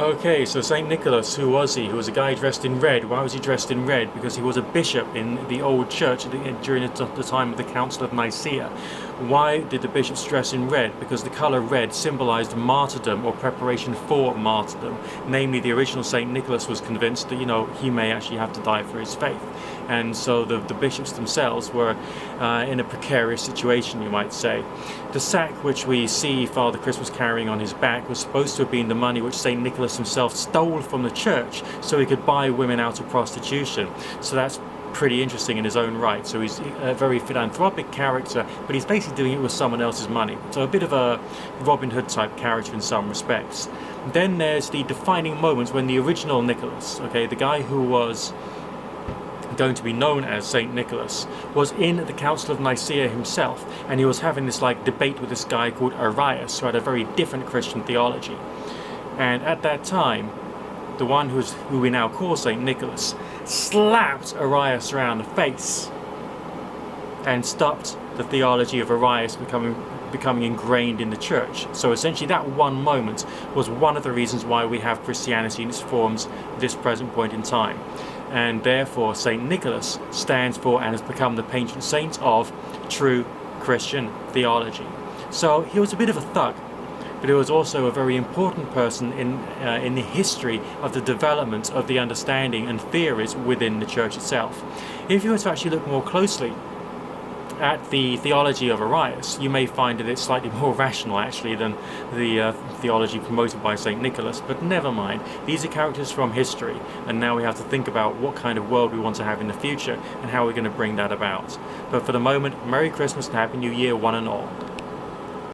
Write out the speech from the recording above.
Okay, so Saint Nicholas, who was he? He was a guy dressed in red. Why was he dressed in red? Because he was a bishop in the old church during the time of the Council of Nicaea. Why did the bishops dress in red? Because the colour red symbolised martyrdom or preparation for martyrdom. Namely, the original Saint Nicholas was convinced that, he may actually have to die for his faith. And so the bishops themselves were in a precarious situation, you might say. The sack which we see Father Christmas carrying on his back was supposed to have been the money which Saint Nicholas himself stole from the church so he could buy women out of prostitution. So that's pretty interesting in his own right. So he's a very philanthropic character, but he's basically doing it with someone else's money. So a bit of a Robin Hood type character in some respects. Then there's the defining moments when the original Nicholas, okay, the guy who was going to be known as Saint Nicholas, was in the Council of Nicaea himself, and he was having this debate with this guy called Arius, who had a very different Christian theology. And at that time, the one who we now call Saint Nicholas slapped Arius around the face and stopped the theology of Arius becoming ingrained in the church. So essentially that one moment was one of the reasons why we have Christianity in its forms at this present point in time. And therefore Saint Nicholas stands for and has become the patron saint of true Christian theology. So he was a bit of a thug, but he was also a very important person in the history of the development of the understanding and theories within the church itself. If you were to actually look more closely at the theology of Arius, you may find that it's slightly more rational actually than the theology promoted by Saint Nicholas, but never mind. These are characters from history, and now we have to think about what kind of world we want to have in the future and how we're going to bring that about. But for the moment, Merry Christmas and Happy New Year, one and all.